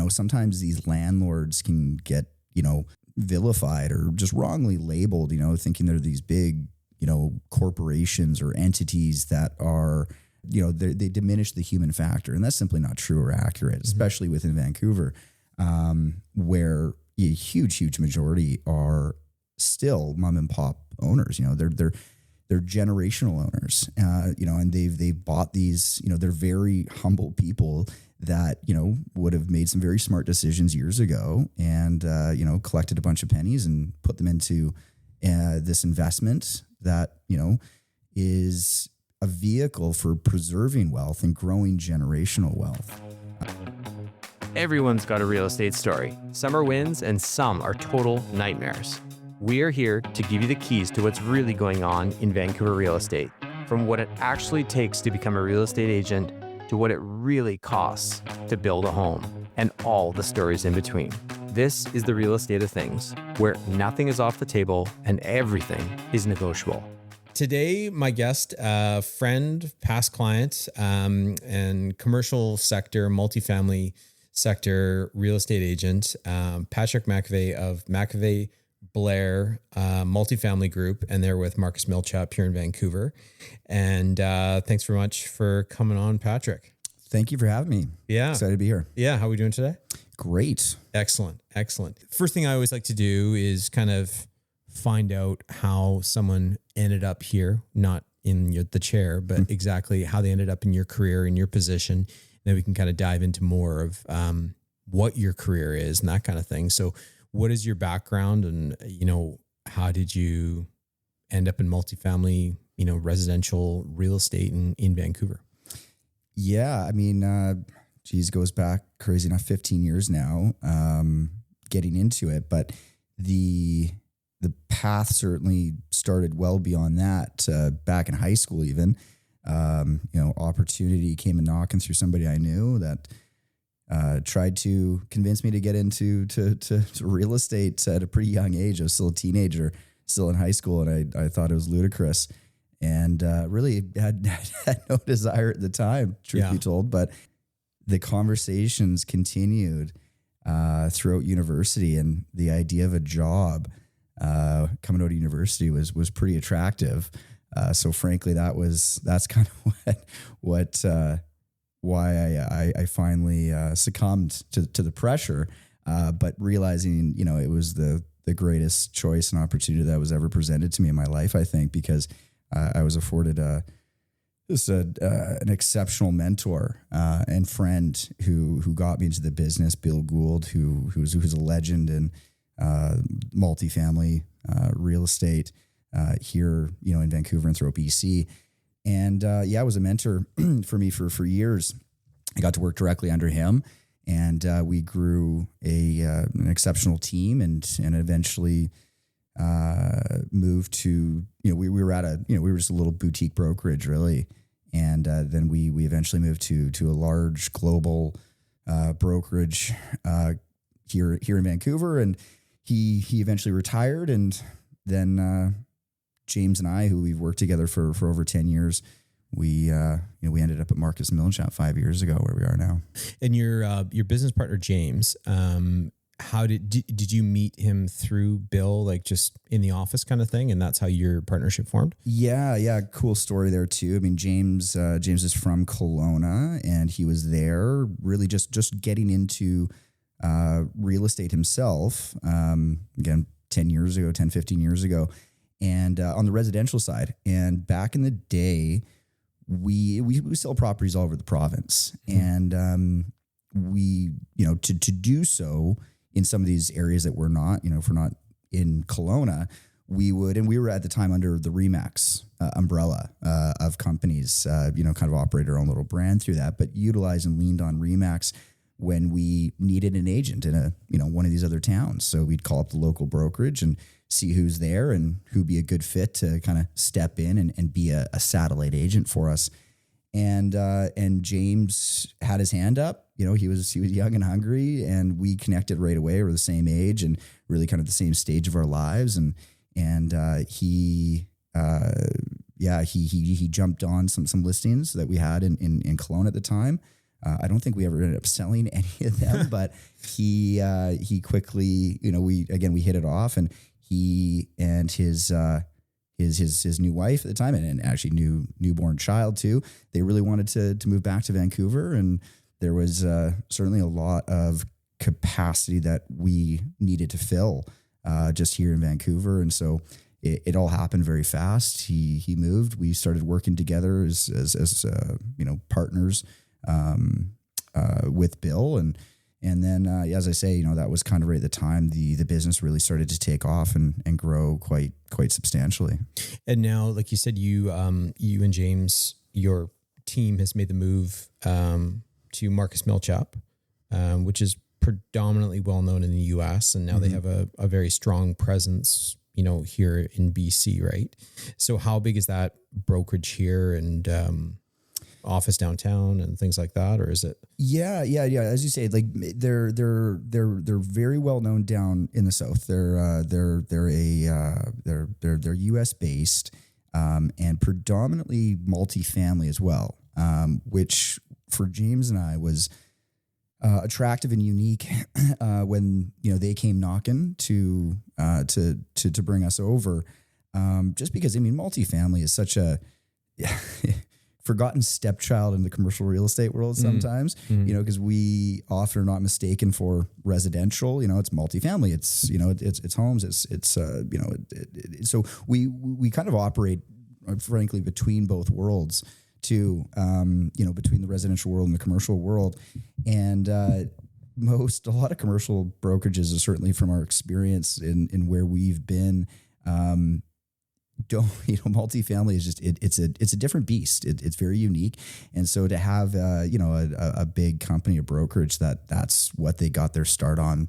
sometimes these landlords can get, vilified or just wrongly labeled, thinking they're these big, corporations or entities that are, they diminish the human factor. And that's simply not true or accurate, especially within Vancouver, where a huge majority are still mom and pop owners. They're generational owners, and they've bought these, they're very humble people that, would have made some very smart decisions years ago and, collected a bunch of pennies and put them into this investment that, is a vehicle for preserving wealth and growing generational wealth. Everyone's got a real estate story. Some are wins and some are total nightmares. We are here to give you the keys to what's really going on in Vancouver real estate, from what it actually takes to become a real estate agent to what it really costs to build a home and all the stories in between. This is the real estate of things, where nothing is off the table and everything is negotiable. Today, my guest, friend, past client, and commercial sector, multifamily sector real estate agent, Patrick McEvay of McEvay Blair Multifamily Group, and they're with Marcus Millichap here in Vancouver. And thanks very much for coming on, Patrick. Thank you for having me. Yeah. Excited to be here. Yeah. How are we doing today? Great. Excellent. First thing I always like to do is kind of find out how someone ended up here, not in the chair, but exactly how they ended up in your career, in your position. Then we can kind of dive into more of what your career is and that kind of thing. So what is your background and, how did you end up in multifamily, residential real estate in Vancouver? Yeah. I mean, goes back crazy enough 15 years now, getting into it, but the path certainly started well beyond that, back in high school, even, opportunity came a knocking through somebody I knew that, tried to convince me to get into to real estate at a pretty young age. I was still a teenager, still in high school, and I thought it was ludicrous, and really had no desire at the time, truth be told. But the conversations continued throughout university, and the idea of a job coming out of university was pretty attractive. So frankly, that's kind of why I finally succumbed to the pressure, but realizing, it was the greatest choice and opportunity that was ever presented to me in my life, I think, because I was afforded an exceptional mentor and friend who got me into the business, Bill Gould, who's a legend in multifamily real estate here, in Vancouver and throughout BC. And was a mentor for me for years. I got to work directly under him, and we grew an exceptional team, and eventually moved to, we were just a little boutique brokerage, really, and then we eventually moved to a large global brokerage here in Vancouver, and he eventually retired, and then James and I, who we've worked together for over 10 years, we ended up at Marcus Millichap 5 years ago, where we are now. And your business partner, James, how did you meet him through Bill, like just in the office kind of thing? And that's how your partnership formed? Yeah. Cool story there too. I mean, James is from Kelowna, and he was there really just getting into real estate himself. Again, 15 years ago. And on the residential side, and back in the day, we sell properties all over the province, and we to do so in some of these areas that we're not, if we're not in Kelowna, we were at the time under the RE/MAX umbrella of companies, kind of operate our own little brand through that, but utilized and leaned on RE/MAX when we needed an agent in one of these other towns. So we'd call up the local brokerage and see who's there and who'd be a good fit to kind of step in and be a satellite agent for us. And James had his hand up. He was young and hungry, and we connected right away. We're the same age and really kind of the same stage of our lives. And he jumped on some listings that we had in Kelowna at the time. I don't think we ever ended up selling any of them, but he quickly, we hit it off, and he and his new wife at the time, and actually newborn child too, they really wanted to move back to Vancouver, and there was certainly a lot of capacity that we needed to fill just here in Vancouver, and so it all happened very fast. He moved. We started working together as partners with Bill, and then as I say, that was kind of right at the time the business really started to take off and grow quite substantially. And now, like you said, you and James, your team has made the move to Marcus Millichap, which is predominantly well known in the U.S. and now they have a very strong presence, here in BC, right? So how big is that brokerage here and office downtown and things like that, or is it? Yeah. As you say, like they're very well known down in the South. They're U.S. based and predominantly multifamily as well, which for James and I was attractive and unique when they came knocking to bring us over, just because multifamily is such a forgotten stepchild in the commercial real estate world sometimes, because we often are not mistaken for residential. It's multifamily, it's homes, so we kind of operate frankly between both worlds too, between the residential world and the commercial world. And a lot of commercial brokerages, certainly from our experience in where we've been, multifamily is just, it's a different beast. It's very unique. And so to have, a big company, a brokerage that's what they got their start on,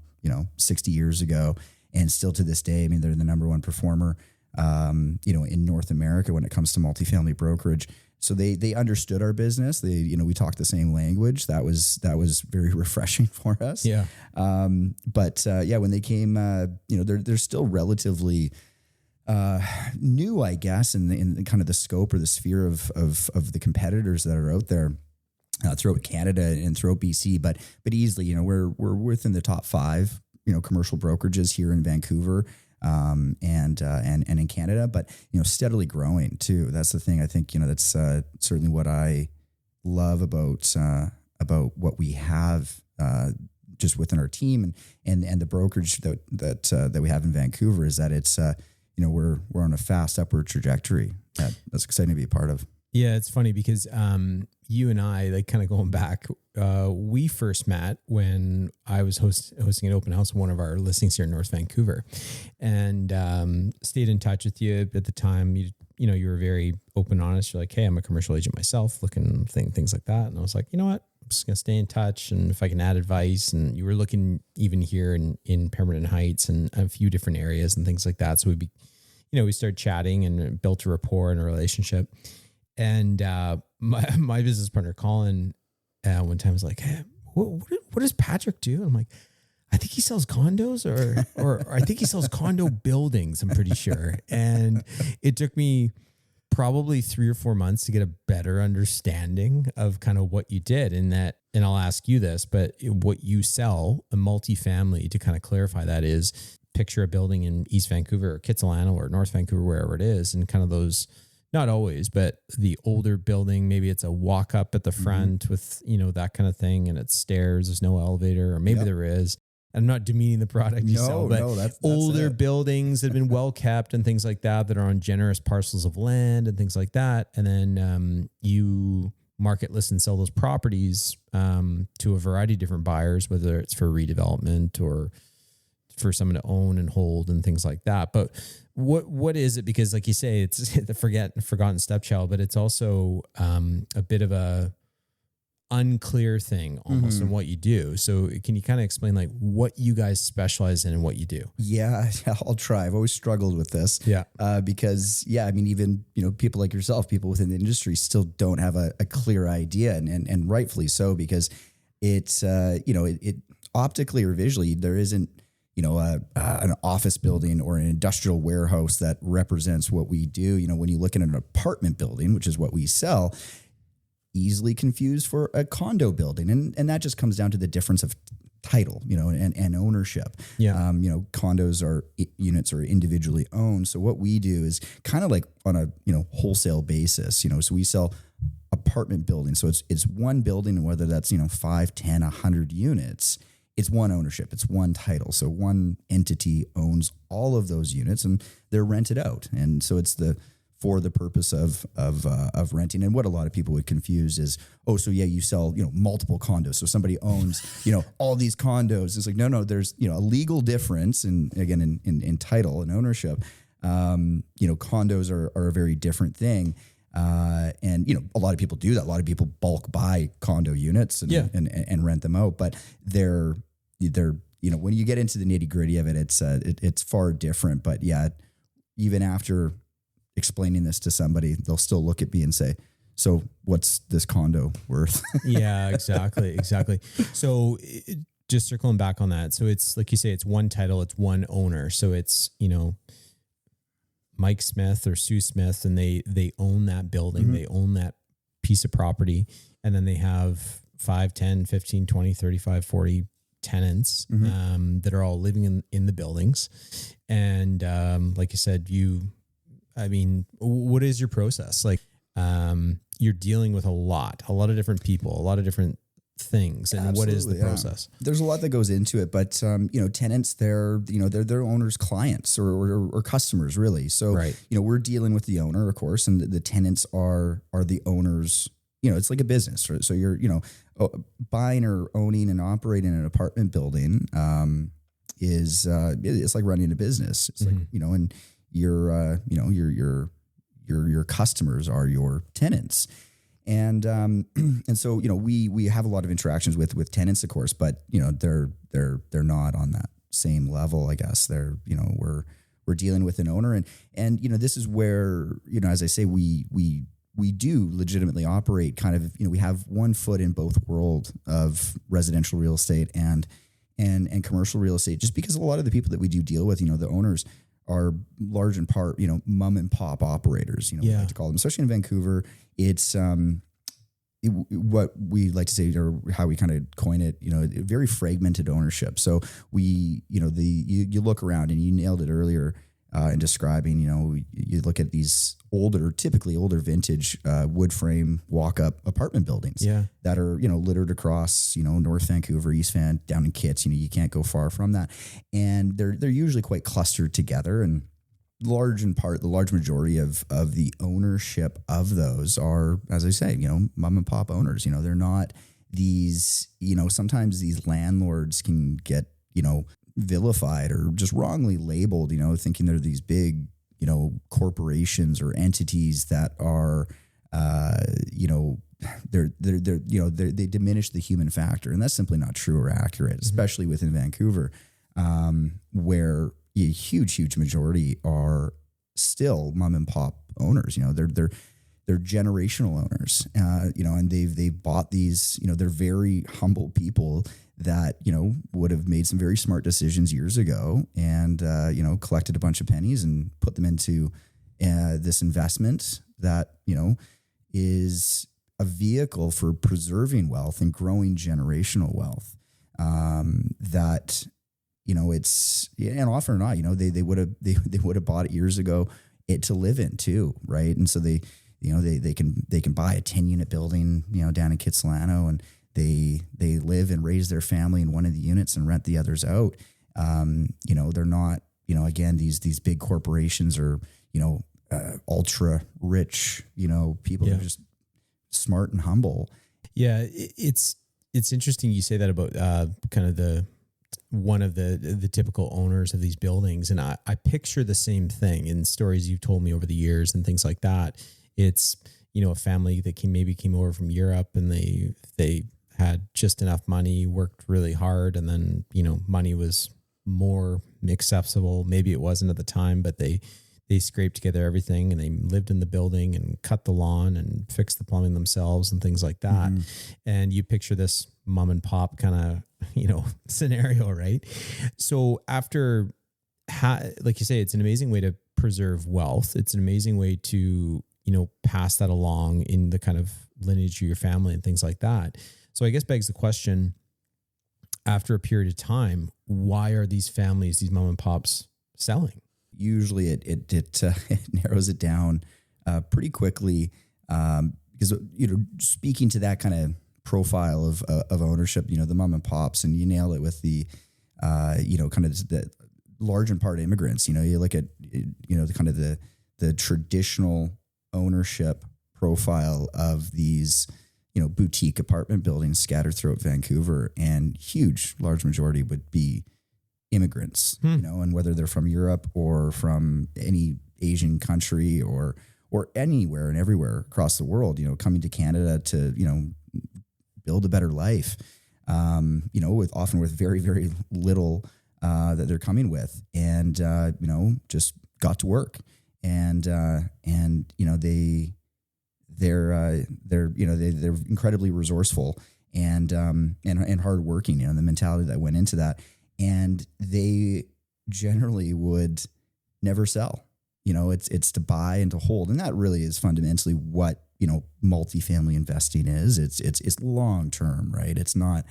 60 years ago, and still to this day, they're the number one performer, in North America when it comes to multifamily brokerage. So they understood our business. We talked the same language. That was very refreshing for us. Yeah. But when they came, they're still relatively new, I guess, in kind of the scope or the sphere of the competitors that are out there throughout Canada and throughout BC. But easily, we're within the top 5, commercial brokerages here in Vancouver. And in Canada, but steadily growing too. That's the thing. I think that's certainly what I love about what we have just within our team and the brokerage that we have in Vancouver is that it's we're on a fast upward trajectory. That's exciting to be a part of. Yeah, it's funny because you and I, like, kind of going back, we first met when I was hosting an open house in one of our listings here in North Vancouver, and stayed in touch with you at the time. You were very open and honest. You're like, hey, I'm a commercial agent myself, looking things like that. And I was like, you know what? I'm just going to stay in touch, and if I can add advice. And you were looking even here in Pemberton Heights and a few different areas and things like that. So we started chatting and built a rapport and a relationship. And my business partner, Colin, one time was like, hey, what does Patrick do? And I'm like, I think he sells condos or I think he sells condo buildings, I'm pretty sure. And it took me probably 3 or 4 months to get a better understanding of kind of what you did in that. And I'll ask you this, but what you sell, a multifamily, to kind of clarify that, is picture a building in East Vancouver or Kitsilano or North Vancouver, wherever it is, and kind of those, not always, but the older building, maybe it's a walk up at the front with, that kind of thing, and it's stairs, there's no elevator, or maybe there is. I'm not demeaning the product you sell, but that's older buildings that have been well kept and things like that are on generous parcels of land and things like that. And then you market, list, and sell those properties to a variety of different buyers, whether it's for redevelopment or for someone to own and hold and things like that. But what is it? Because like you say, it's the forgotten stepchild, but it's also a bit of a unclear thing almost in what you do. So can you kind of explain like what you guys specialize in and what you do? Yeah, I'll try. I've always struggled with this. Yeah. Because even, people like yourself, people within the industry still don't have a clear idea, and rightfully so, because it's, it optically or visually, there isn't, an office building or an industrial warehouse that represents what we do. When you look at an apartment building, which is what we sell, easily confused for a condo building. And that just comes down to the difference of title, and ownership. Yeah. Condos units are individually owned. So what we do is kind of like on a, wholesale basis, so we sell apartment buildings. So it's one building, and whether that's, 5, 10, 100 units, it's one ownership, it's one title. So one entity owns all of those units and they're rented out. And so it's for the purpose of renting. And what a lot of people would confuse is, so yeah, you sell, multiple condos. So somebody owns, all these condos. It's like, no, there's, a legal difference. And again, in title and ownership, condos are a very different thing. And a lot of people do that. A lot of people bulk buy condo units and rent them out, but they're, when you get into the nitty gritty of it, it's far different. But yeah, even after explaining this to somebody, they'll still look at me and say, so what's this condo worth? Yeah, exactly. So just circling back on that. So it's like you say, it's one title, it's one owner. So it's, Mike Smith or Sue Smith, and they own that building, mm-hmm. They own that piece of property. And then they have 5, 10, 15, 20, 35, 40 tenants, mm-hmm. That are all living in the buildings. And, like you said, what is your process? Like, you're dealing with a lot of different people, a lot of different things. And Absolutely, what is the process? There's a lot that goes into it, but, tenants, they're their owners' clients or customers really. So, right. We're dealing with the owner, of course, and the tenants are the owners. It's like a business. Right? So you're, buying or owning and operating an apartment building, is, it's like running a business. It's mm-hmm. like, and your customers are your tenants. And so, we have a lot of interactions with tenants, of course, but, they're not on that same level, I guess. They're, we're dealing with an owner and, this is where, as I say, we do legitimately operate kind of, we have one foot in both world of residential real estate and commercial real estate, just because a lot of the people that we do deal with, the owners are large in part, mom and pop operators, we like to call them, especially in Vancouver. It's, what we like to say, or how we kind of coin it, very fragmented ownership. So we, you look around and you nailed it earlier, in describing, you look at these typically older vintage, wood frame walk-up apartment buildings that are, littered across, North Vancouver, East Van, down in Kitts, you can't go far from that. And they're usually quite clustered together, and the large majority of the ownership of those are, as I say, mom and pop owners. They're not these, sometimes these landlords can get, vilified or just wrongly labeled, thinking they're these big, corporations or entities that are, they diminish the human factor. And that's simply not true or accurate, mm-hmm. especially within Vancouver, where a huge majority are still mom and pop owners. They're generational owners, and they've bought these, they're very humble people that, would have made some very smart decisions years ago and, collected a bunch of pennies and put them into this investment that, is a vehicle for preserving wealth and growing generational wealth. That, it's, and often or not, they would have bought it years ago to live in too. Right. And so they can buy a 10-unit building, down in Kitsilano, and they live and raise their family in one of the units and rent the others out. They're not, again, these big corporations are, ultra rich, people that are just smart and humble. Yeah. It's interesting you say that about kind of one of the typical owners of these buildings. And I picture the same thing in stories you've told me over the years and things like that. It's, a family that came over from Europe, and they had just enough money, worked really hard. And then, money was more accessible. Maybe it wasn't at the time, but they scraped together everything, and they lived in the building and cut the lawn and fixed the plumbing themselves and things like that. Mm-hmm. And you picture this mom and pop kind of, scenario, right? So after, like you say, it's an amazing way to preserve wealth. It's an amazing way to pass that along in the kind of lineage of your family and things like that. So I guess begs the question, after a period of time, why are these families, these mom and pops, selling? Usually it narrows it down pretty quickly, because speaking to that kind of profile of ownership, the mom and pops, and you nail it with the kind of the large in part immigrants. You look at the kind of the traditional ownership profile of these boutique apartment buildings scattered throughout Vancouver, and large majority would be immigrants, and whether they're from Europe or from any Asian country or anywhere and everywhere across the world, coming to Canada to, build a better life, often with very, very little that they're coming with, and, just got to work. And they're incredibly resourceful and hardworking, the mentality that went into that. And they generally would never sell. It's to buy and to hold. And that really is fundamentally what, multifamily investing is. It's long-term, right? It's not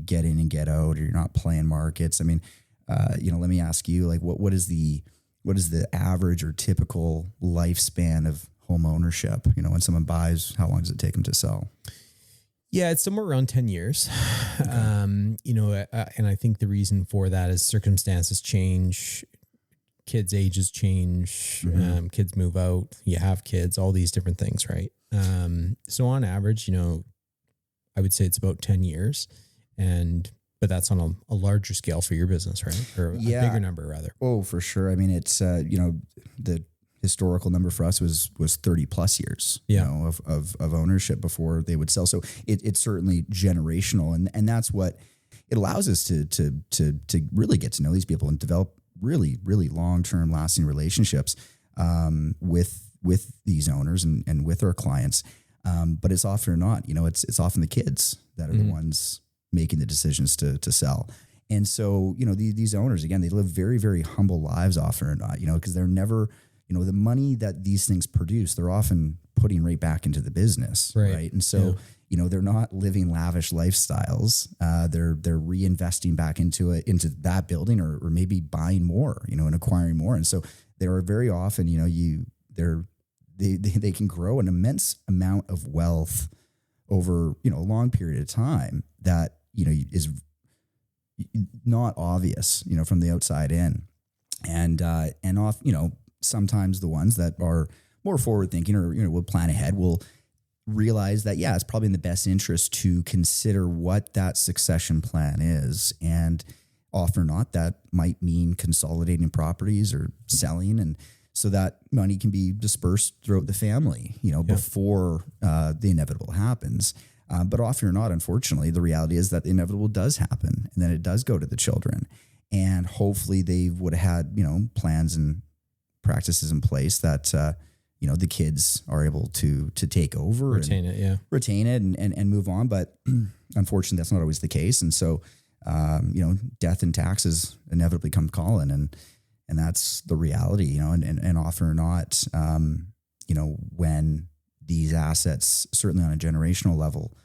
get in and get out, or you're not playing markets. I mean, let me ask you, like, what is the average or typical lifespan of home ownership? When someone buys, how long does it take them to sell? Yeah, it's somewhere around 10 years. Okay. And I think the reason for that is circumstances change, kids' ages change, kids move out, you have kids, all these different things, right? So on average, I would say it's about 10 years, but that's on a larger scale for your business, right? Or a bigger number rather. Oh, for sure. I mean, it's, the historical number for us was 30 plus years, of ownership before they would sell. So it's certainly generational, and that's what it allows us to really get to know these people and develop really, really long-term lasting relationships, with these owners and with our clients. But it's often or not, it's often the kids that are the ones making the decisions to sell. And so, these owners, again, they live very, very humble lives often or not, because they're never, the money that these things produce, they're often putting right back into the business. Right. And so, they're not living lavish lifestyles. They're reinvesting back into that building, or maybe buying more, and acquiring more. And so they are very often, they can grow an immense amount of wealth over, a long period of time that, is not obvious, from the outside in. And sometimes the ones that are more forward thinking, or, will plan ahead, will realize that, it's probably in the best interest to consider what that succession plan is. And often or not, that might mean consolidating properties or selling. And so that money can be dispersed throughout the family, before the inevitable happens. But often or not, unfortunately, the reality is that the inevitable does happen, and then it does go to the children. And hopefully they would have had, plans and practices in place that, the kids are able to take over, retain it and move on. But unfortunately, that's not always the case. And so, death and taxes inevitably come calling, and that's the reality, and often or not, when these assets, certainly on a generational level,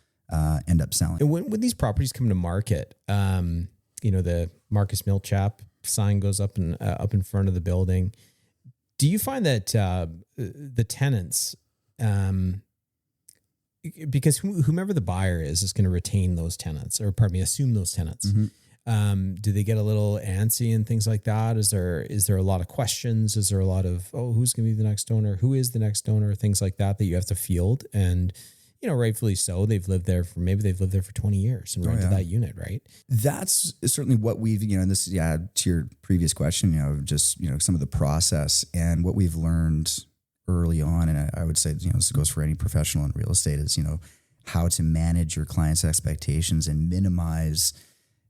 end up selling. And when these properties come to market, the Marcus Millichap sign goes up in front of the building. Do you find that the tenants, because whomever the buyer is going to retain those tenants, or assume those tenants? Mm-hmm. Do they get a little antsy and things like that? Is there a lot of questions? Is there a lot of, who's going to be the next owner? Who is the next owner? Things like that you have to field. And, rightfully so. They've lived there for 20 years and rented that unit, right? That's certainly what we've, and this, to your previous question, just, some of the process and what we've learned early on. And I would say, this goes for any professional in real estate, is, how to manage your clients' expectations and minimize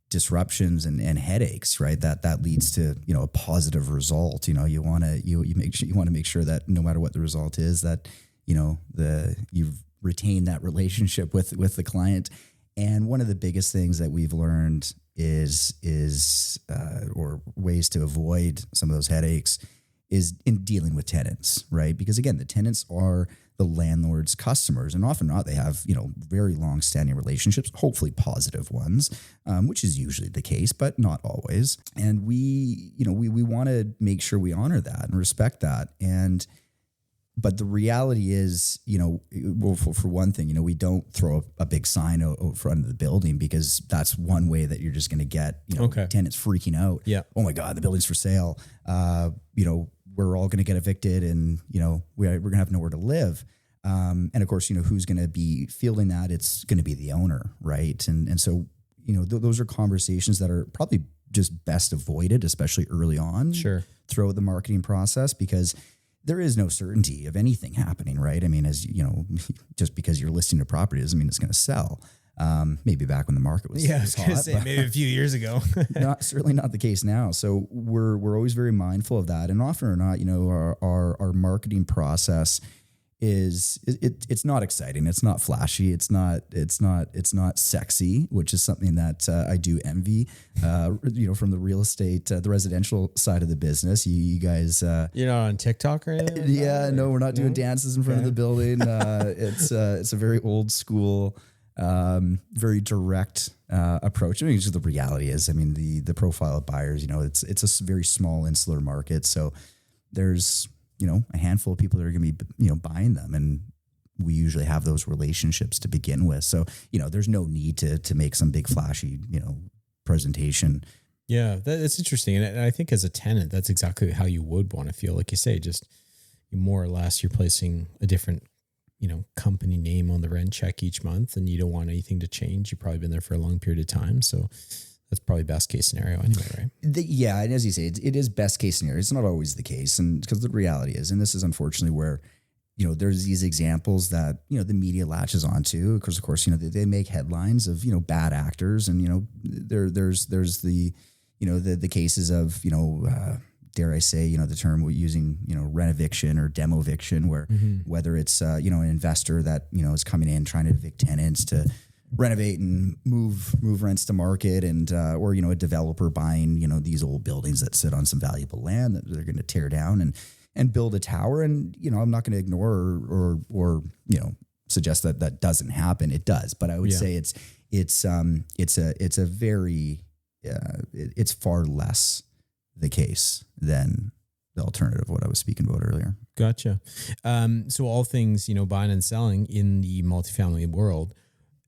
disruptions and headaches, right? That leads to, a positive result. You want to make sure that no matter what the result is, that, you've retained that relationship with the client. And one of the biggest things that we've learned is or ways to avoid some of those headaches is in dealing with tenants, right? Because again, the tenants are the landlord's customers, and often not, they have, very long-standing relationships, hopefully positive ones, which is usually the case, but not always. And we want to make sure we honor that and respect that. But the reality is, well, for one thing, we don't throw a big sign out front of the building, because that's one way that you're just going to get, tenants freaking out. Yeah. Oh my God, the building's for sale. We're all going to get evicted, and, we're going to have nowhere to live. And of course, who's going to be feeling that? It's going to be the owner. Right. And so, those are conversations that are probably just best avoided, especially early on. Sure. Throughout the marketing process, because there is no certainty of anything happening, right? I mean, as just because you're listing a property doesn't mean it's going to sell. Maybe back when the market was I was going to say maybe a few years ago. Certainly not the case now. So we're always very mindful of that, and often or not, our marketing process it's not exciting. It's not flashy. It's not sexy, which is something that I do envy. From the real estate, the residential side of the business, you guys. You're not on TikTok or anything? Yeah, no, we're not doing dances in front of the building. It's a very old school, very direct approach. I mean, just the reality is, the profile of buyers. It's a very small insular market, so there's a handful of people that are going to be, buying them. And we usually have those relationships to begin with. So, there's no need to make some big flashy, presentation. Yeah, that's interesting. And I think as a tenant, that's exactly how you would want to feel. Like you say, just more or less you're placing a different, company name on the rent check each month, and you don't want anything to change. You've probably been there for a long period of time. So that's probably best case scenario anyway, right? Yeah. And as you say, it is best case scenario. It's not always the case. And because the reality is, and this is unfortunately where, there's these examples that, the media latches onto, because of course, they make headlines of, bad actors. And, there's the, the cases of, dare I say, the term we're using, renoviction or demoviction, where whether it's, an investor that, is coming in trying to evict tenants to renovate and move rents to market, and or a developer buying these old buildings that sit on some valuable land that they're going to tear down and build a tower. And I'm not going to ignore or suggest that doesn't happen. It does, but I would say it's far less the case than the alternative, what I was speaking about earlier. Gotcha. So all things buying and selling in the multifamily world.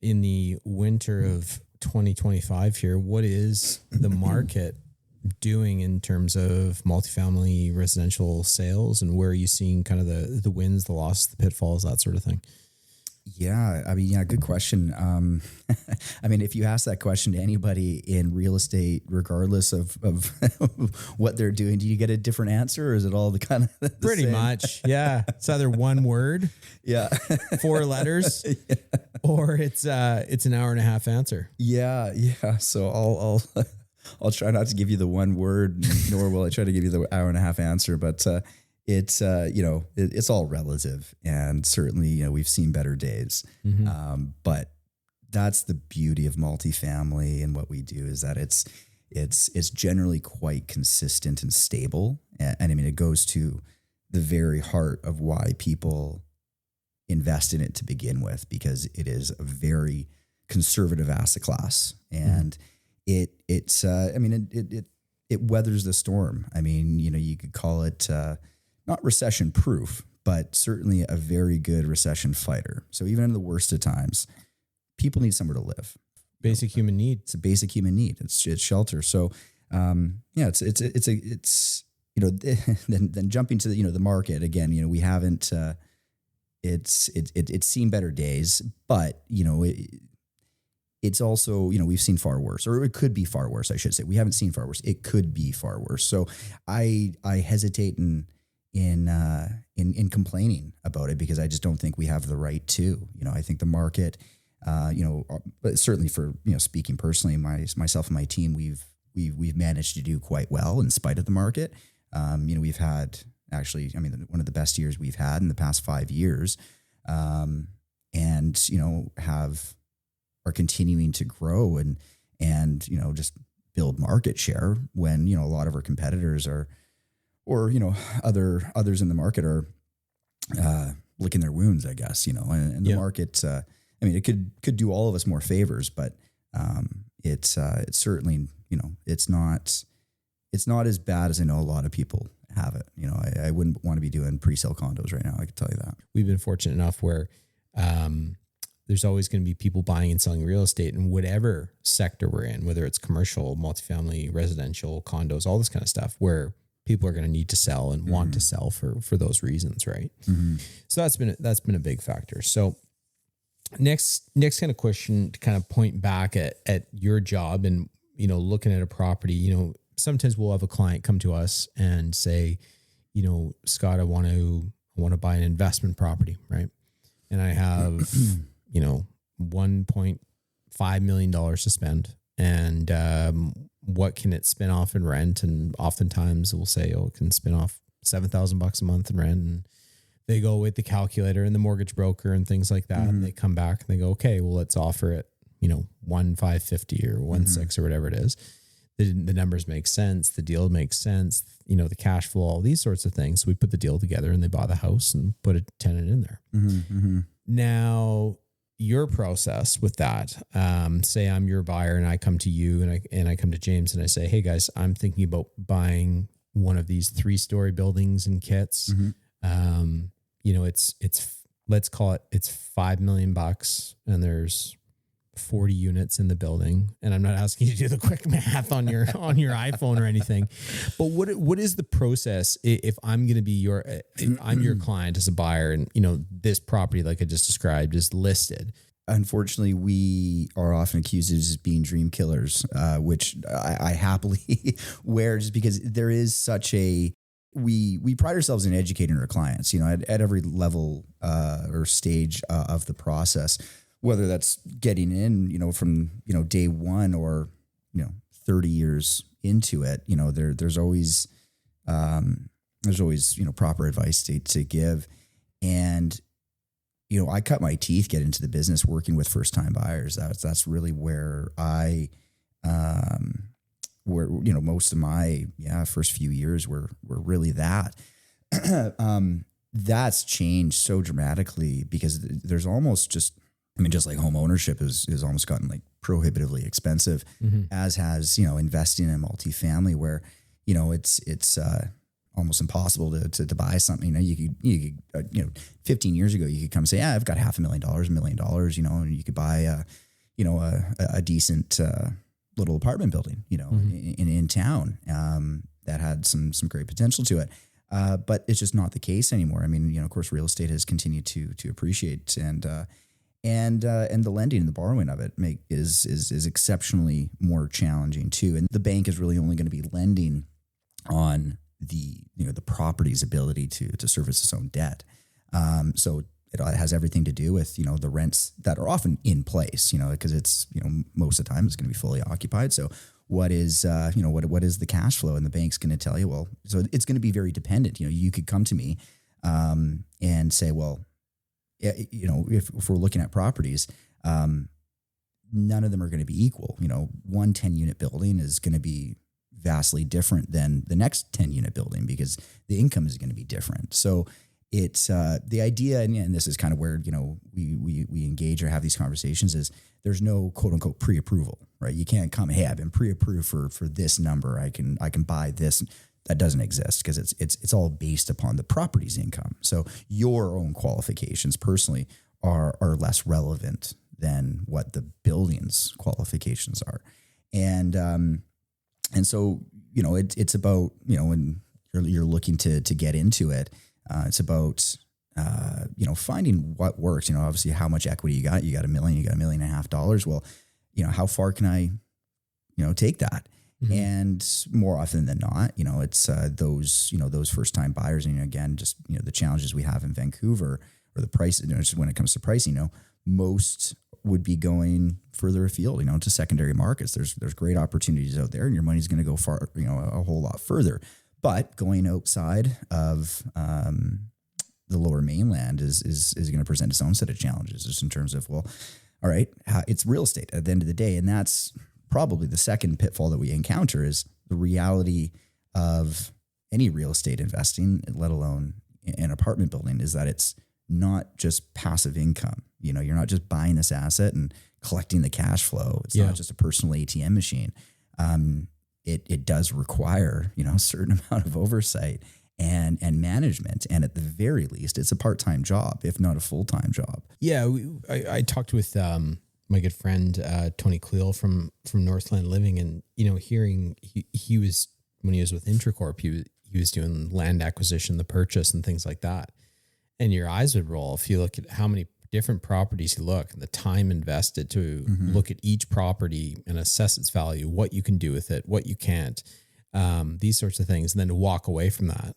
In the winter of 2025 here, what is the market doing in terms of multifamily residential sales, and where are you seeing kind of the wins, the losses, the pitfalls, that sort of thing? Yeah, good question. If you ask that question to anybody in real estate, regardless of what they're doing, do you get a different answer, or is it all the kind of the pretty same? Much? Yeah, it's either one word, 4 letters, or it's an hour and a half answer. Yeah. So I'll try not to give you the one word, nor will I try to give you the hour and a half answer, but it's it's all relative, and certainly we've seen better days. But that's the beauty of multifamily, and what we do is that it's generally quite consistent and stable, and it goes to the very heart of why people invest in it to begin with, because it is a very conservative asset class, and it weathers the storm. You could call it not recession proof, but certainly a very good recession fighter. So even in the worst of times, people need somewhere to live. Basic human need. It's a basic human need. It's shelter. So it's then jumping to the market again. We haven't. It's seen better days, but it's also we've seen far worse, or it could be far worse. I should say we haven't seen far worse. It could be far worse. So I hesitate in complaining about it, because I just don't think we have the right to. I think the market, but certainly for speaking personally, myself and my team, we've managed to do quite well in spite of the market. We've had actually, one of the best years we've had in the past 5 years, and are continuing to grow and just build market share when a lot of our competitors are or, others in the market are, licking their wounds, I guess, and the market, it could do all of us more favors, but, it's certainly, it's not as bad as I know a lot of people have it. I wouldn't want to be doing pre-sale condos right now. I can tell you that. We've been fortunate enough where, there's always going to be people buying and selling real estate in whatever sector we're in, whether it's commercial, multifamily, residential, condos, all this kind of stuff, where people are going to need to sell and want to sell for those reasons. Right. Mm-hmm. So that's been a big factor. So next kind of question to kind of point back at your job and, looking at a property, sometimes we'll have a client come to us and say, Scott, I want to buy an investment property. Right. And I have, $1.5 million to spend, and what can it spin off in rent? And oftentimes we'll say, it can spin off $7,000 a month in rent. And they go with the calculator and the mortgage broker and things like that. Mm-hmm. And they come back and they go, okay, well, let's offer it, 1,550 or 1.6 or whatever it is. The numbers make sense. The deal makes sense. The cash flow, all these sorts of things. So we put the deal together and they bought the house and put a tenant in there. Mm-hmm, mm-hmm. Now, your process with that, say I'm your buyer and I come to you and I come to James and I say, hey guys, I'm thinking about buying one of these 3-story buildings and kits. Mm-hmm. It's let's call it's $5 million and there's 40 units in the building. And I'm not asking you to do the quick math on your iPhone or anything, but what is the process if I'm going to be I'm your client as a buyer and, this property, like I just described, is listed? Unfortunately, we are often accused of just being dream killers, which I happily wear, just because there is such we pride ourselves in educating our clients, at every level or stage of the process, whether that's getting in, from, day one or, 30 years into it, there's always, proper advice to give. And, I cut my teeth getting into the business working with first-time buyers. That's really where most of my first few years were really that. That's changed so dramatically because there's almost just like home ownership has almost gotten like prohibitively expensive, mm-hmm. as has, investing in multifamily where, it's almost impossible to buy something. You could 15 years ago, you could come say, I've got $500,000, $1 million, and you could buy a decent little apartment building, mm-hmm. in town, that had some great potential to it. But it's just not the case anymore. Of course, real estate has continued to appreciate, and the lending and the borrowing of it is exceptionally more challenging too. And the bank is really only going to be lending on the property's ability to service its own debt. So it has everything to do with, the rents that are often in place, because it's, most of the time it's going to be fully occupied. So what is, what is the cash flow? And the bank's going to tell you, well, so it's going to be very dependent. You could come to me and say, well, if we're looking at properties, none of them are going to be equal. One 10-unit building is going to be vastly different than the next 10-unit building because the income is going to be different. So it's the idea, and this is kind of where we engage or have these conversations, is there's no quote unquote pre-approval, right? You can't come, hey, I've been pre-approved for this number. I can buy this. That doesn't exist because it's all based upon the property's income. So your own qualifications personally are less relevant than what the building's qualifications are. And so, it's about, when you're looking to get into it, it's about, finding what works, obviously how much equity you got $1 million, you got $1.5 million. Well, how far can I, take that? Mm-hmm. And more often than not, it's those first time buyers. And again, just, the challenges we have in Vancouver or the price, just when it comes to pricing, most would be going further afield, to secondary markets. There's great opportunities out there and your money's going to go far, a whole lot further. But going outside of the lower mainland is going to present its own set of challenges, just in terms of, well, all right, it's real estate at the end of the day. And that's probably the second pitfall that we encounter is the reality of any real estate investing, let alone an apartment building, is that it's not just passive income. You know, you're not just buying this asset and collecting the cash flow. It's not just a personal ATM machine. It does require, you know, a certain amount of oversight and management. And at the very least, it's a part-time job, if not a full-time job. Yeah. I talked with my good friend, Tony Cleal from Northland Living, and, you know, hearing he was, when he was with Intracorp, he was doing land acquisition, the purchase and things like that. And your eyes would roll if you look at how many different properties you look, and the time invested to look at each property and assess its value, what you can do with it, what you can't, these sorts of things. And then to walk away from that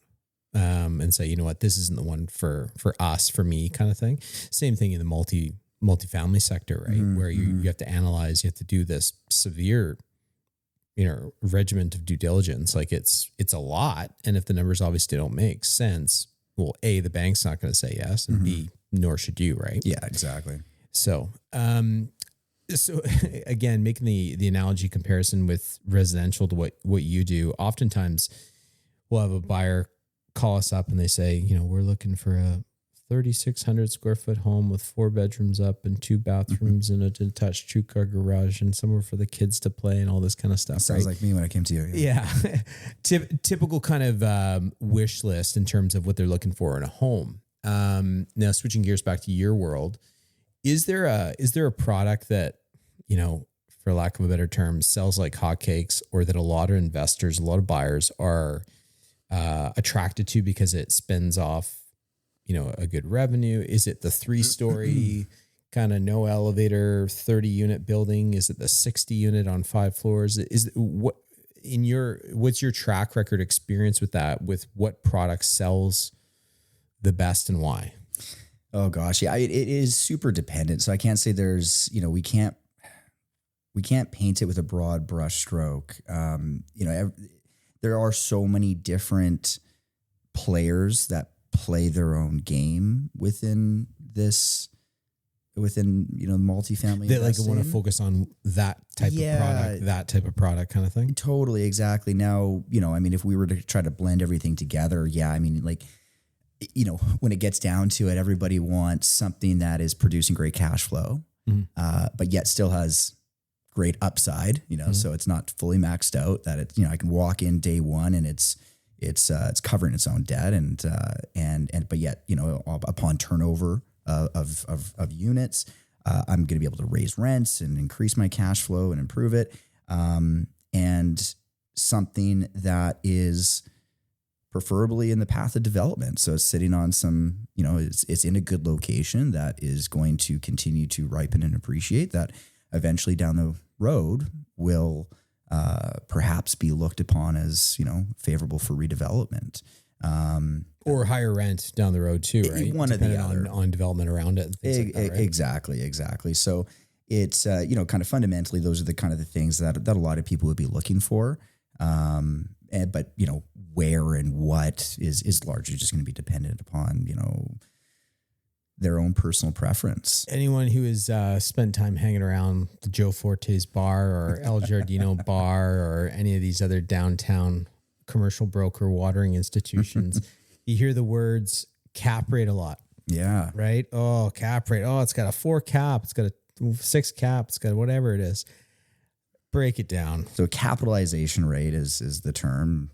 and say, you know what, this isn't the one for us, for me, kind of thing. Same thing in the multifamily sector, right? Where you have to analyze, you have to do this severe, you know, regiment of due diligence. Like it's a lot. And if the numbers obviously don't make sense, well, A, the bank's not going to say yes, and B, nor should you, right? Yeah, exactly. So, so again, making the analogy comparison with residential to what you do, oftentimes we'll have a buyer call us up and they say, you know, we're looking for a 3,600 square foot home with 4 bedrooms up and 2 bathrooms and a detached 2-car garage and somewhere for the kids to play and all this kind of stuff. Sounds like me when I came to you. Yeah. Typical kind of wish list in terms of what they're looking for in a home. Now switching gears back to your world, is there a product that, you know, for lack of a better term, sells like hotcakes, or that a lot of investors, a lot of buyers are attracted to because it spins off, you know, a good revenue? Is it the 3-story kind of no elevator 30 unit building? Is it the 60 unit on 5 floors? What's your track record experience with that? With what product sells the best and why? Oh gosh. Yeah. It is super dependent. So I can't say there's, you know, we can't paint it with a broad brush stroke. You know, there are so many different players that play their own game within, you know, multifamily. They like want to focus on that type of product kind of thing. Totally. Exactly. Now, you know, I mean, if we were to try to blend everything together, yeah, I mean, like, you know, when it gets down to it, everybody wants something that is producing great cash flow, but yet still has great upside, you know, so it's not fully maxed out, that it, you know, I can walk in day one and it's covering its own debt but yet, you know, upon turnover of units, I'm going to be able to raise rents and increase my cash flow and improve it. And something that is preferably in the path of development. So it's sitting on some, you know, it's in a good location that is going to continue to ripen and appreciate, that eventually down the road will perhaps be looked upon as, you know, favorable for redevelopment. Or higher rent down the road too, right? One or the other. On development around it. And things like that, right? Exactly. So it's, you know, kind of fundamentally, those are the kind of the things that a lot of people would be looking for. But, you know, where and what is largely just going to be dependent upon, you know, their own personal preference. Anyone who has spent time hanging around the Joe Forte's bar or El Giardino bar or any of these other downtown commercial broker watering institutions, you hear the words cap rate a lot. Yeah. Right? Oh, cap rate. Oh, it's got a 4 cap. It's got a 6 cap. It's got whatever it is. Break it down. So capitalization rate is the term,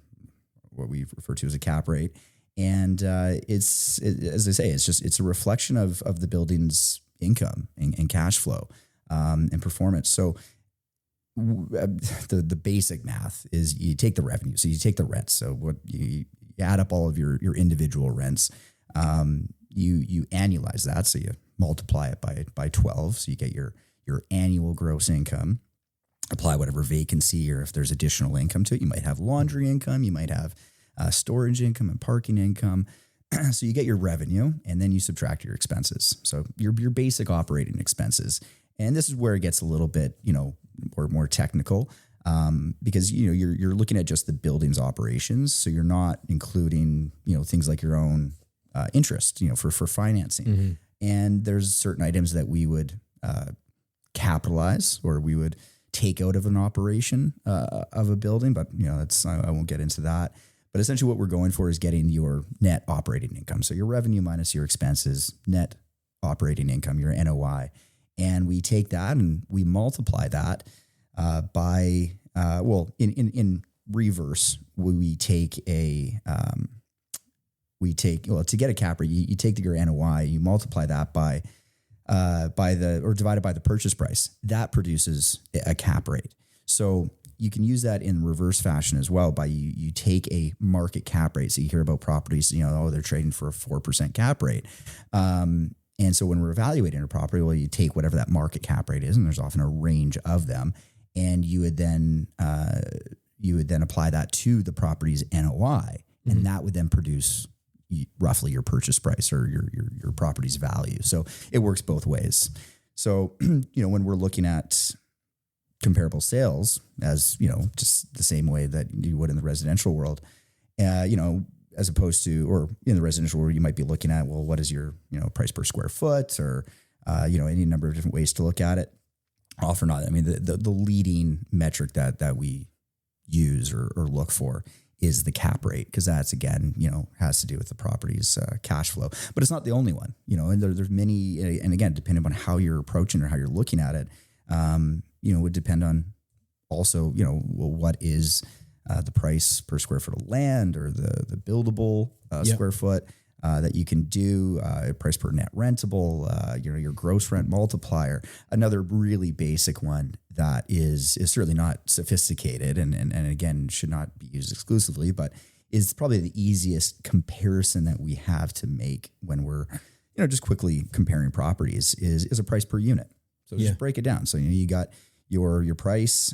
what we refer to as a cap rate. And it's as I say, it's a reflection of the building's income and cash flow and performance. So the basic math is you take the revenue. So you take the rents. So what you add up all of your individual rents. You annualize that. So you multiply it by 12. So you get your annual gross income. Apply whatever vacancy, or if there's additional income to it, you might have laundry income, you might have storage income and parking income. So you get your revenue, and then you subtract your expenses. So your basic operating expenses. And this is where it gets a little bit, you know, more technical, because, you know, you're looking at just the building's operations. So you're not including, you know, things like your own interest, you know, for financing. And there's certain items that we would capitalize, or we would take out of an operation of a building, but, you know, I won't get into that. But essentially what we're going for is getting your net operating income. So your revenue minus your expenses, net operating income, your NOI. And we take that and we multiply that by, in reverse, to get a cap rate, you take your NOI, you multiply that divided by the purchase price. That produces a cap rate. So you can use that in reverse fashion as well by you take a market cap rate. So you hear about properties, they're trading for a 4% cap rate. And so when we're evaluating a property, well, you take whatever that market cap rate is, and there's often a range of them, and you would then apply that to the property's NOI, and that would then produce roughly your purchase price or your property's value. So it works both ways. So, when we're looking at comparable sales as, just the same way that you would in the residential world, as opposed to, or in the residential world, you might be looking at, well, what is your, price per square foot, or, any number of different ways to look at it. Often not. I mean, the leading metric that we use or look for is the cap rate, because that's, again, has to do with the property's cash flow. But it's not the only one, and there's many, and again, depending on how you're approaching or how you're looking at it, would depend on also, what is the price per square foot of land, or the buildable square foot that you can do, price per net rentable, your gross rent multiplier. Another really basic one that is certainly not sophisticated and again should not be used exclusively, but is probably the easiest comparison that we have to make when we're just quickly comparing properties is a price per unit. So just break it down. So you got your price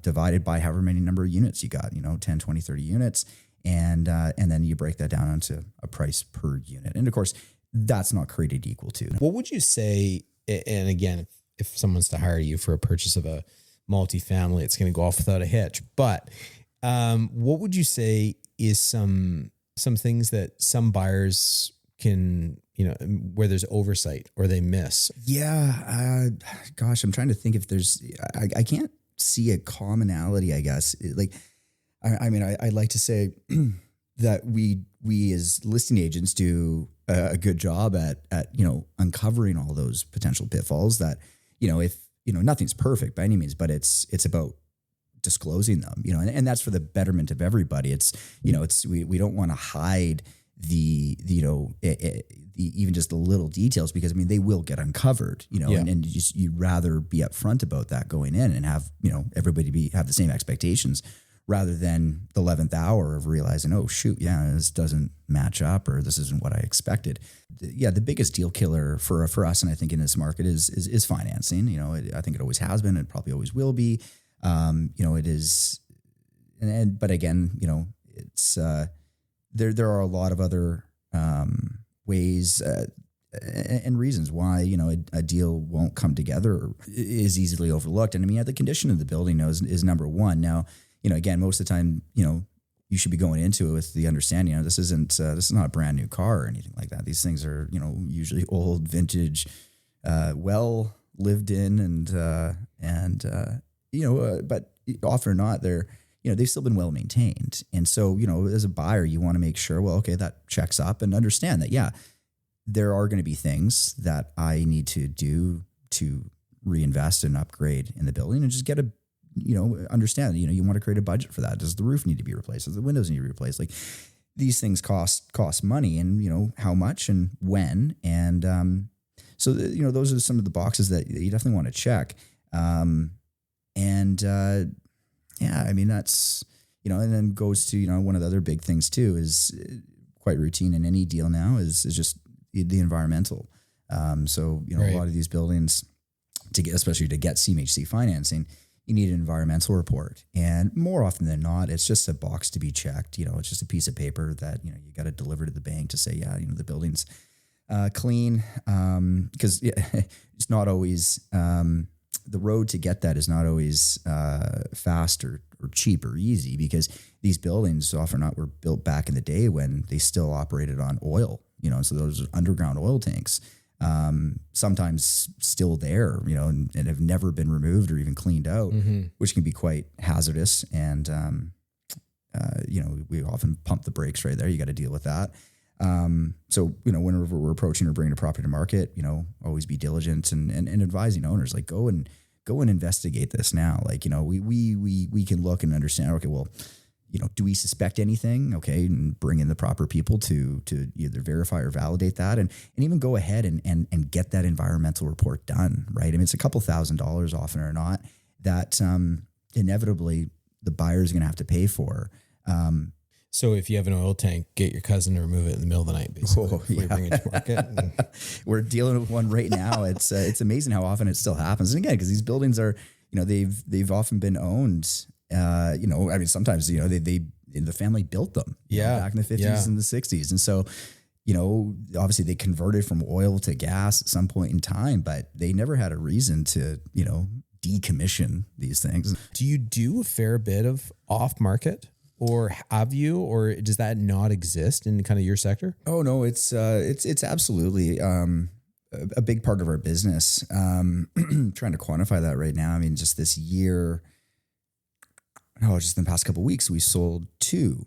divided by however many number of units you got, 10, 20, 30 units. And then you break that down onto a price per unit. And of course, that's not created equal to. What would you say, and again, if someone's to hire you for a purchase of a multifamily, it's going to go off without a hitch. But what would you say is some things that some buyers can, where there's oversight or they miss? Yeah. Gosh, I'm trying to think if there's, I can't see a commonality, I guess. I'd like to say that we as listing agents do a good job at uncovering all those potential pitfalls that, if, nothing's perfect by any means, but it's about disclosing them, and that's for the betterment of everybody. It's, we don't want to hide the even just the little details, because they will get uncovered, and you'd rather be upfront about that going in and have, everybody have the same expectations, rather than the 11th hour of realizing, oh shoot, this doesn't match up, or this isn't what I expected. The biggest deal killer for us, and I think in this market is financing. I think it always has been, it probably always will be. It is, but again, it's there are a lot of other ways and reasons why a deal won't come together or is easily overlooked. And the condition of the building is number one. Now, again, most of the time, you should be going into it with the understanding, this is not a brand new car or anything like that. These things are, usually old, vintage, well lived in, but often or not, they've still been well maintained. And so, as a buyer, you want to make sure, well, okay, that checks up, and understand that, there are going to be things that I need to do to reinvest and upgrade in the building, and just get understand, you want to create a budget for that. Does the roof need to be replaced? Does the windows need to be replaced? Like, these things cost money, and how much and when. And so those are some of the boxes that you definitely want to check. That's, and then goes to, one of the other big things too is quite routine in any deal now is just the environmental. So, right. A lot of these buildings especially to get CMHC financing, you need an environmental report. And more often than not, it's just a box to be checked. It's just a piece of paper that, you got to deliver to the bank to say, the building's clean. Because it's not always, the road to get that is not always fast or cheap or easy, because these buildings often not were built back in the day when they still operated on oil, so those are underground oil tanks. Sometimes still there, and have never been removed or even cleaned out, which can be quite hazardous and we often pump the brakes right there. You got to deal with that. So, whenever we're approaching or bringing a property to market, always be diligent and advising owners, like go and investigate this now. Like, we can look and understand, okay, well, do we suspect anything? Okay. And bring in the proper people to either verify or validate that and even go ahead and get that environmental report done. Right. I mean, it's a couple $1,000s often or not that, inevitably the buyer is going to have to pay for. So if you have an oil tank, get your cousin to remove it in the middle of the night, basically, before you bring it to market. We're dealing with one right now. It's amazing how often it still happens. And again, because these buildings are, they've often been owned. Sometimes the family built them. Back in the 50s and the 60s, and so obviously they converted from oil to gas at some point in time, but they never had a reason to decommission these things. Do you do a fair bit of off market? Or have you, or does that not exist in kind of your sector? Oh no, it's absolutely a big part of our business. Trying to quantify that right now. I mean, just this year, just in the past couple of weeks, we sold 2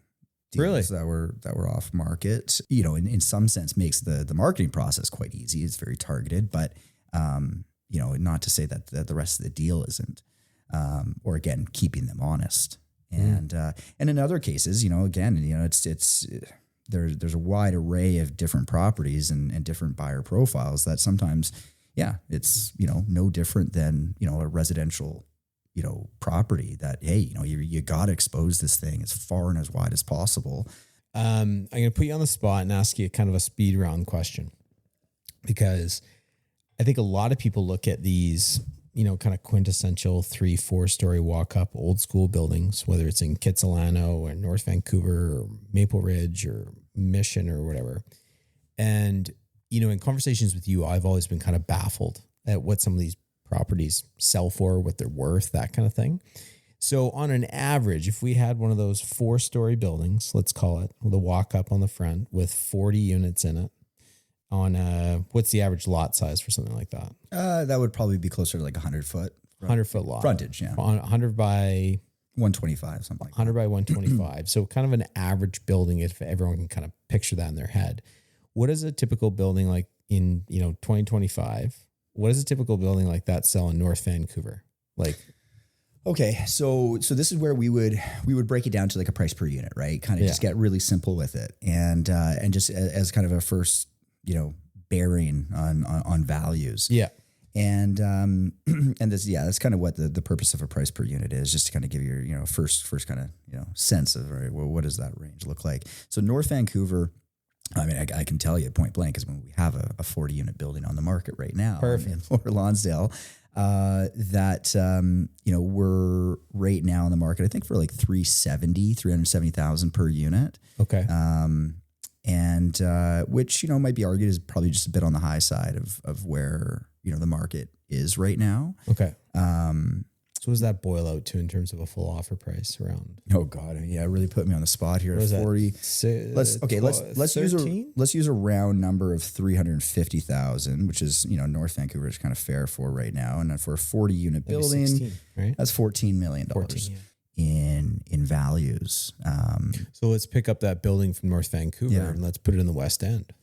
deals that were off market. In some sense, makes the marketing process quite easy. It's very targeted, but not to say that the rest of the deal isn't, or again, keeping them honest. And in other cases, it's there's a wide array of different properties and different buyer profiles that sometimes, it's, no different than, a residential, property that, hey, you got to expose this thing as far and as wide as possible. I'm going to put you on the spot and ask you kind of a speed round question, because I think a lot of people look at these, kind of quintessential 3-4 story walk up old school buildings, whether it's in Kitsilano or North Vancouver or Maple Ridge or Mission or whatever. And, in conversations with you, I've always been kind of baffled at what some of these properties sell for, what they're worth, that kind of thing. So on an average, if we had one of those 4-story buildings, let's call it, with a walk up on the front with 40 units in it, on what's the average lot size for something like that? That would probably be closer to like 100 foot. 100 foot lot. Frontage, yeah. 100 by 125, something like 100 by 125. So kind of an average building, if everyone can kind of picture that in their head. What is a typical building like in, 2025? What does a typical building like that sell in North Vancouver? Okay, so this is where we would break it down to like a price per unit, right? Kind of just get really simple with it, and just as kind of a first, bearing on values. Yeah. And this, that's kind of what the purpose of a price per unit is, just to kind of give your, first kind of, sense of, right, well, what does that range look like? So North Vancouver, I mean, I can tell you point blank, because when we have a 40 unit building on the market right now in Lower Lonsdale, we're right now in the market, I think for like 370,000 per unit. Okay. And which, might be argued is probably just a bit on the high side of where, the market is right now. Okay. So what does that boil out to in terms of a full offer price around? Oh God. Yeah. Really put me on the spot here. 40. Let's use a round number of 350,000, which is, North Vancouver is kind of fair for right now. And then for a 40 unit building, 16, right? That's $14 million. In values. So let's pick up that building from North Vancouver and let's put it in the West End.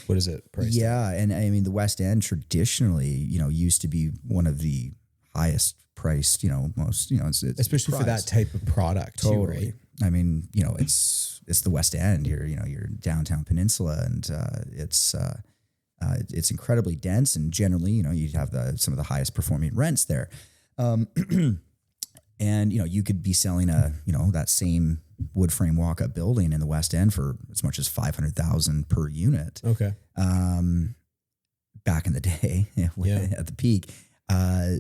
What is it priced at? Yeah. And I mean, the West End traditionally, used to be one of the highest priced, most, it's especially for that type of product. Totally. Too, right? I mean, it's the West End, your downtown peninsula, and it's incredibly dense, and generally, you'd have some of the highest performing rents there. And, you could be selling that same wood frame walk up building in the West End for as much as $500,000 per unit. Okay. Back in the day at the peak,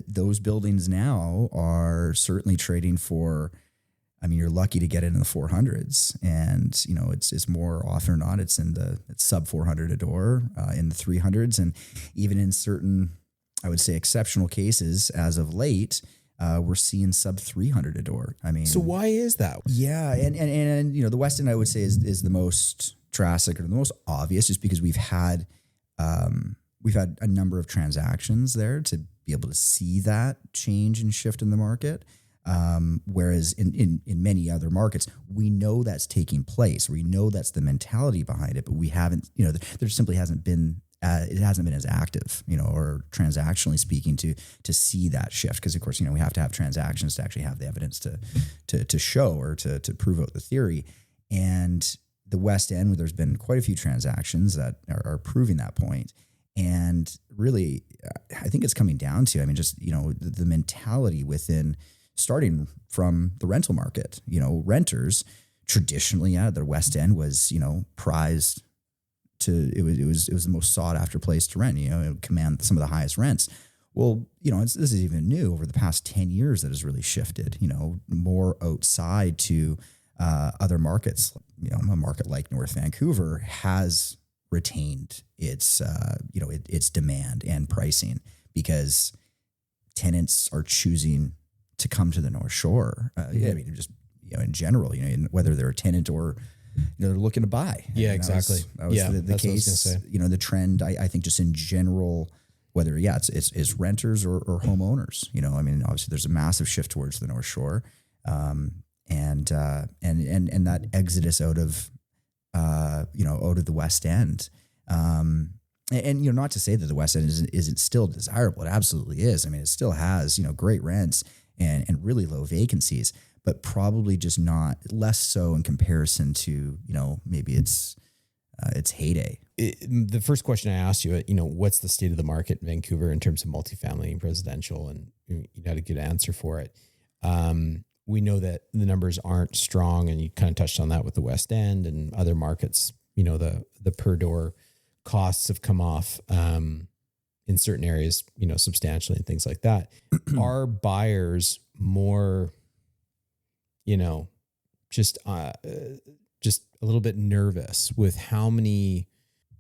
those buildings now are certainly trading for, I mean, you're lucky to get it in the 400s, and, it's more often or not, it's sub 400 a door, in the 300s. And even in certain, I would say, exceptional cases as of late, we're seeing sub 300 a door. I mean, so why is that? Yeah. And the West End, I would say is the most drastic or the most obvious, just because we've had a number of transactions there to be able to see that change and shift in the market. Whereas in many other markets, we know that's taking place. We know that's the mentality behind it, but we haven't, there simply hasn't been, it hasn't been as active, or transactionally speaking to see that shift. Because of course, we have to have transactions to actually have the evidence to show or to prove out the theory. And the West End, where there's been quite a few transactions that are proving that point. And really, I think it's coming down to, just, the mentality within, starting from the rental market. Renters traditionally at the West End was, prized to, it was the most sought after place to rent, it would command some of the highest rents. Well, this is even new over the past 10 years that has really shifted, more outside to other markets. A market like North Vancouver has retained its, its demand and pricing because tenants are choosing to come to the North Shore. Just, in general, whether they're a tenant or, they're looking to buy. Yeah, exactly. That was the case, the trend, I think just in general, whether, it's renters or homeowners, obviously there's a massive shift towards the North Shore. And that exodus out of the West End. And not to say that the West End isn't still desirable. It absolutely is. It still has, great rents and really low vacancies, but probably just less so in comparison to, maybe its heyday. The first question I asked you, what's the state of the market in Vancouver in terms of multifamily and residential, and you had a good answer for it. We know that the numbers aren't strong, and you kind of touched on that with the West End and other markets. The per door costs have come off in certain areas, substantially and things like that. Are buyers more, just a little bit nervous with how many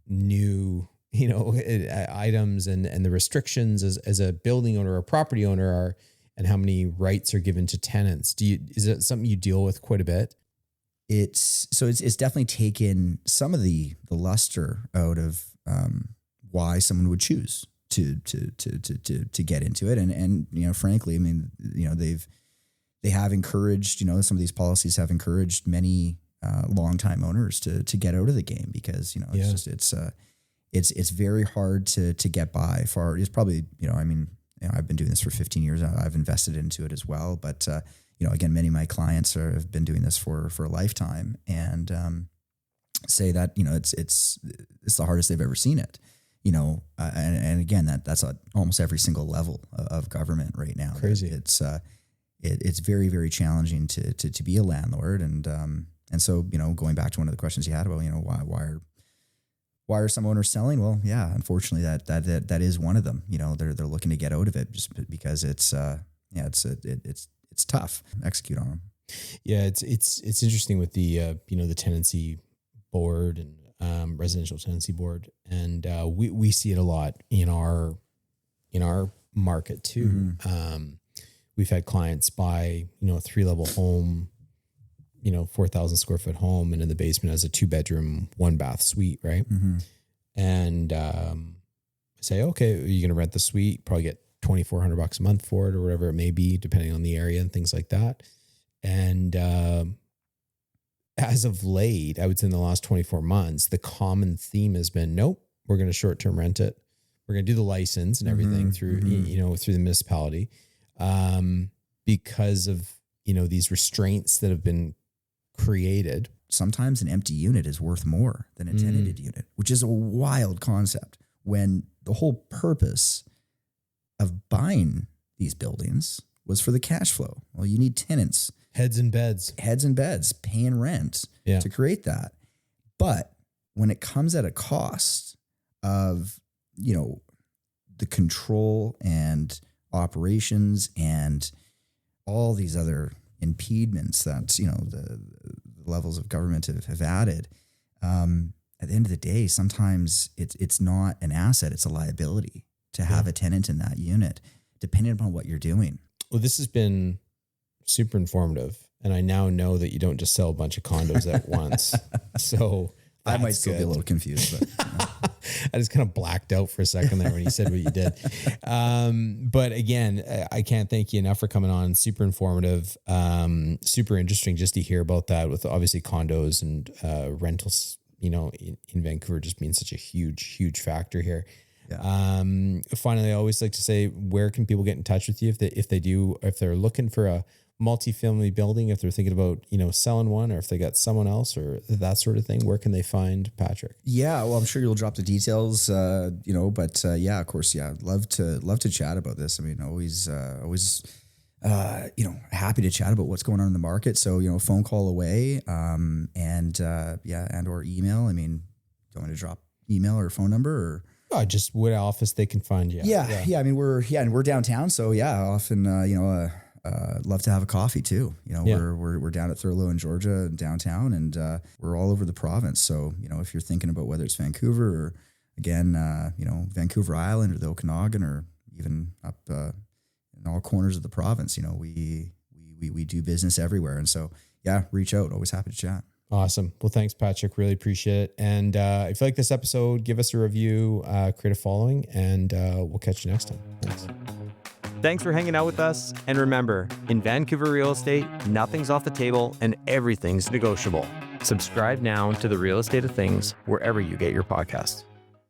new, items and the restrictions as a building owner or property owner are, and how many rights are given to tenants? Is it something you deal with quite a bit? It's definitely taken some of the luster out of why someone would choose to get into it, and frankly, they have encouraged, some of these policies have encouraged many longtime owners to get out of the game because it's very hard to get by. It's probably I've been doing this for 15 years. I've invested into it as well, but again, many of my clients have been doing this for a lifetime, and say that it's the hardest they've ever seen it. And again, that's at almost every single level of government right now. Crazy. It's very, very challenging to be a landlord, and so going back to one of the questions you had about why are some owners selling? Well, yeah, unfortunately that is one of them. They're looking to get out of it just because it's tough to execute on them. Yeah, it's interesting with the the tenancy board and residential tenancy board, and we see it a lot in our market too. Mm-hmm. We've had clients buy a 3-level home, 4,000 square foot home, and in the basement has a 2-bedroom, 1-bath suite, right? Mm-hmm. And say, okay, are you going to rent the suite? Probably get $2,400 a month for it, or whatever it may be, depending on the area and things like that. And as of late, I would say in the last 24 months, the common theme has been, nope, we're going to short-term rent it. We're going to do the license and everything through, through the municipality, because of, these restraints that have been created. Sometimes an empty unit is worth more than a tenanted unit, which is a wild concept when the whole purpose of buying these buildings was for the cash flow. Well, you need tenants. Heads and beds, paying rent to create that. But when it comes at a cost of, the control and operations and all these other impediments that, the levels of government have added, at the end of the day, sometimes it's not an asset, it's a liability to have a tenant in that unit, depending upon what you're doing. Well, this has been super informative, and I now know that you don't just sell a bunch of condos at once. So I might still be a little confused, but I just kind of blacked out for a second there when you said what you did. But again, I can't thank you enough for coming on. Super informative, super interesting just to hear about that with obviously condos and rentals, in Vancouver just being such a huge factor here. Yeah. Finally, I always like to say, where can people get in touch with you if they're looking for a multifamily building, if they're thinking about, selling one, or if they got someone else or that sort of thing, where can they find Patrick? Yeah, well, I'm sure you'll drop the details, but of course, love to chat about this. I mean, always, happy to chat about what's going on in the market. So, phone call away, and or email. I mean, do you want me to drop email or phone number or? Just what office they can find you. Yeah. I mean, we're downtown. So often, love to have a coffee too. We're down at Thurlow in Georgia downtown, and we're all over the province. So, if you're thinking about whether it's Vancouver or again, Vancouver Island or the Okanagan or even up in all corners of the province, we do business everywhere. And so, reach out. Always happy to chat. Awesome. Well, thanks, Patrick. Really appreciate it. And if you like this episode, give us a review, create a following, and we'll catch you next time. Thanks. Thanks for hanging out with us. And remember, in Vancouver real estate, nothing's off the table and everything's negotiable. Subscribe now to the Real Estate of Things wherever you get your podcasts.